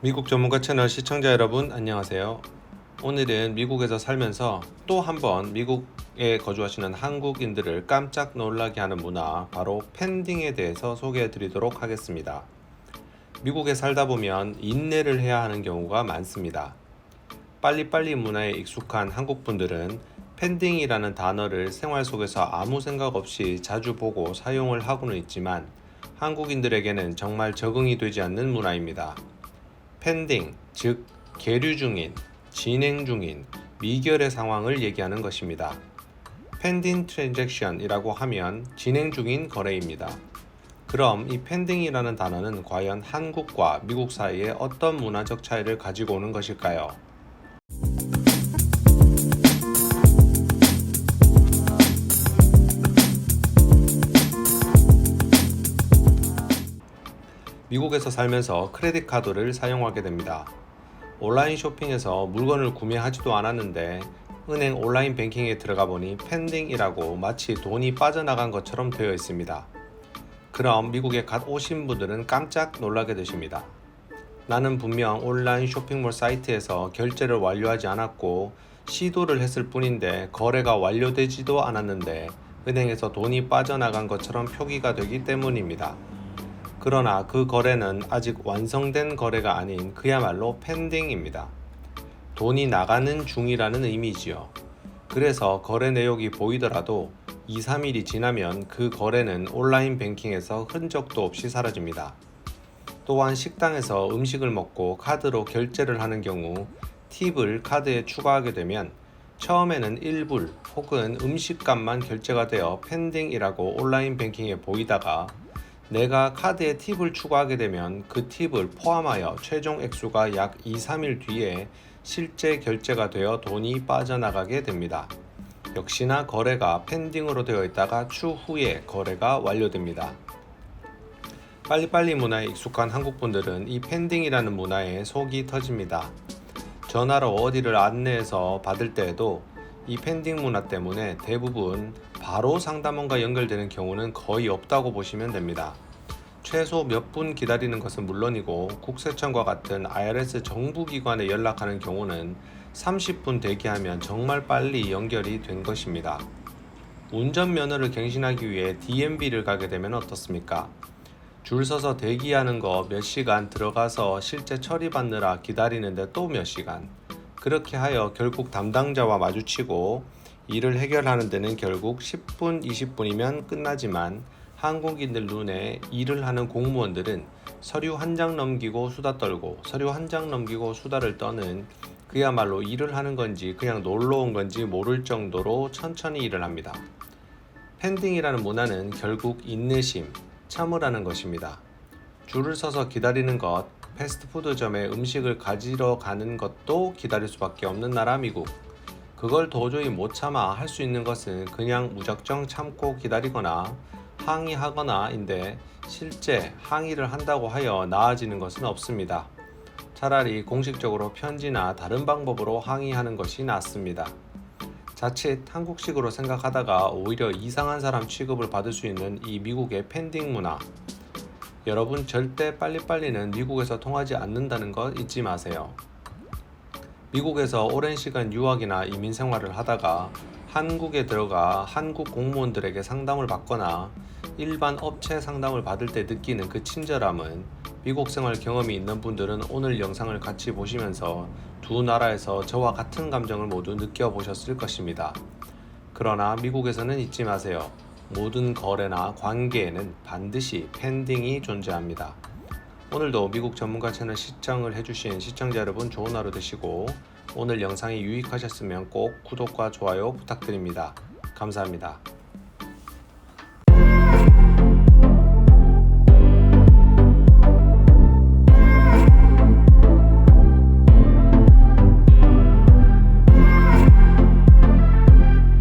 미국 전문가 채널 시청자 여러분 안녕하세요. 오늘은 미국에서 살면서 또 한 번 미국에 거주하시는 한국인들을 깜짝 놀라게 하는 문화, 바로 팬딩에 대해서 소개해 드리도록 하겠습니다. 미국에 살다 보면 인내를 해야 하는 경우가 많습니다. 빨리빨리 문화에 익숙한 한국분들은 팬딩이라는 단어를 생활 속에서 아무 생각 없이 자주 보고 사용을 하고는 있지만, 한국인들에게는 정말 적응이 되지 않는 문화입니다. 펜딩, 즉 계류 중인, 진행 중인, 미결의 상황을 얘기하는 것입니다. 펜딩 트랜잭션이라고 하면 진행 중인 거래입니다. 그럼 이 펜딩이라는 단어는 과연 한국과 미국 사이에 어떤 문화적 차이를 가지고 오는 것일까요? 미국에서 살면서 크레딧 카드를 사용하게 됩니다. 온라인 쇼핑에서 물건을 구매하지도 않았는데 은행 온라인 뱅킹에 들어가 보니 펜딩이라고 마치 돈이 빠져나간 것처럼 되어 있습니다. 그럼 미국에 갓 오신 분들은 깜짝 놀라게 되십니다. 나는 분명 온라인 쇼핑몰 사이트에서 결제를 완료하지 않았고 시도를 했을 뿐인데 거래가 완료되지도 않았는데 은행에서 돈이 빠져나간 것처럼 표기가 되기 때문입니다. 그러나 그 거래는 아직 완성된 거래가 아닌 그야말로 펜딩입니다. 돈이 나가는 중이라는 의미지요. 그래서 거래 내역이 보이더라도 2, 3일이 지나면 그 거래는 온라인 뱅킹에서 흔적도 없이 사라집니다. 또한 식당에서 음식을 먹고 카드로 결제를 하는 경우 팁을 카드에 추가하게 되면 처음에는 일불 혹은 음식값만 결제가 되어 펜딩이라고 온라인 뱅킹에 보이다가 내가 카드에 팁을 추가하게 되면 그 팁을 포함하여 최종 액수가 약 2, 3일 뒤에 실제 결제가 되어 돈이 빠져나가게 됩니다. 역시나 거래가 펜딩으로 되어 있다가 추후에 거래가 완료됩니다. 빨리빨리 문화에 익숙한 한국분들은 이 펜딩이라는 문화에 속이 터집니다. 전화로 어디를 안내해서 받을 때에도 이 펜딩 문화 때문에 대부분 바로 상담원과 연결되는 경우는 거의 없다고 보시면 됩니다. 최소 몇 분 기다리는 것은 물론이고 국세청과 같은 IRS 정부기관에 연락하는 경우는 30분 대기하면 정말 빨리 연결이 된 것입니다. 운전면허를 갱신하기 위해 DMV를 가게 되면 어떻습니까? 줄 서서 대기하는 거 몇 시간, 들어가서 실제 처리받느라 기다리는데 또 몇 시간. 그렇게 하여 결국 담당자와 마주치고 일을 해결하는 데는 결국 10분, 20분이면 끝나지만, 한국인들 눈에 일을 하는 공무원들은 서류 한 장 넘기고 수다 떨고 서류 한 장 넘기고 수다를 떠는, 그야말로 일을 하는 건지 그냥 놀러 온 건지 모를 정도로 천천히 일을 합니다. 펜딩이라는 문화는 결국 인내심, 참으라는 것입니다. 줄을 서서 기다리는 것, 패스트푸드점에 음식을 가지러 가는 것도 기다릴 수밖에 없는 나라 미국. 그걸 도저히 못 참아 할 수 있는 것은 그냥 무작정 참고 기다리거나 항의하거나인데, 실제 항의를 한다고 하여 나아지는 것은 없습니다. 차라리 공식적으로 편지나 다른 방법으로 항의하는 것이 낫습니다. 자칫 한국식으로 생각하다가 오히려 이상한 사람 취급을 받을 수 있는 이 미국의 펜딩 문화. 여러분, 절대 빨리빨리는 미국에서 통하지 않는다는 것 잊지 마세요. 미국에서 오랜 시간 유학이나 이민 생활을 하다가 한국에 들어가 한국 공무원들에게 상담을 받거나 일반 업체 상담을 받을 때 느끼는 그 친절함은, 미국 생활 경험이 있는 분들은 오늘 영상을 같이 보시면서 두 나라에서 저와 같은 감정을 모두 느껴보셨을 것입니다. 그러나 미국에서는 잊지 마세요. 모든 거래나 관계에는 반드시 펜딩이 존재합니다. 오늘도 미국 전문가 채널 시청을 해주신 시청자 여러분, 좋은 하루 되시고 오늘 영상이 유익하셨으면 꼭 구독과 좋아요 부탁드립니다. 감사합니다.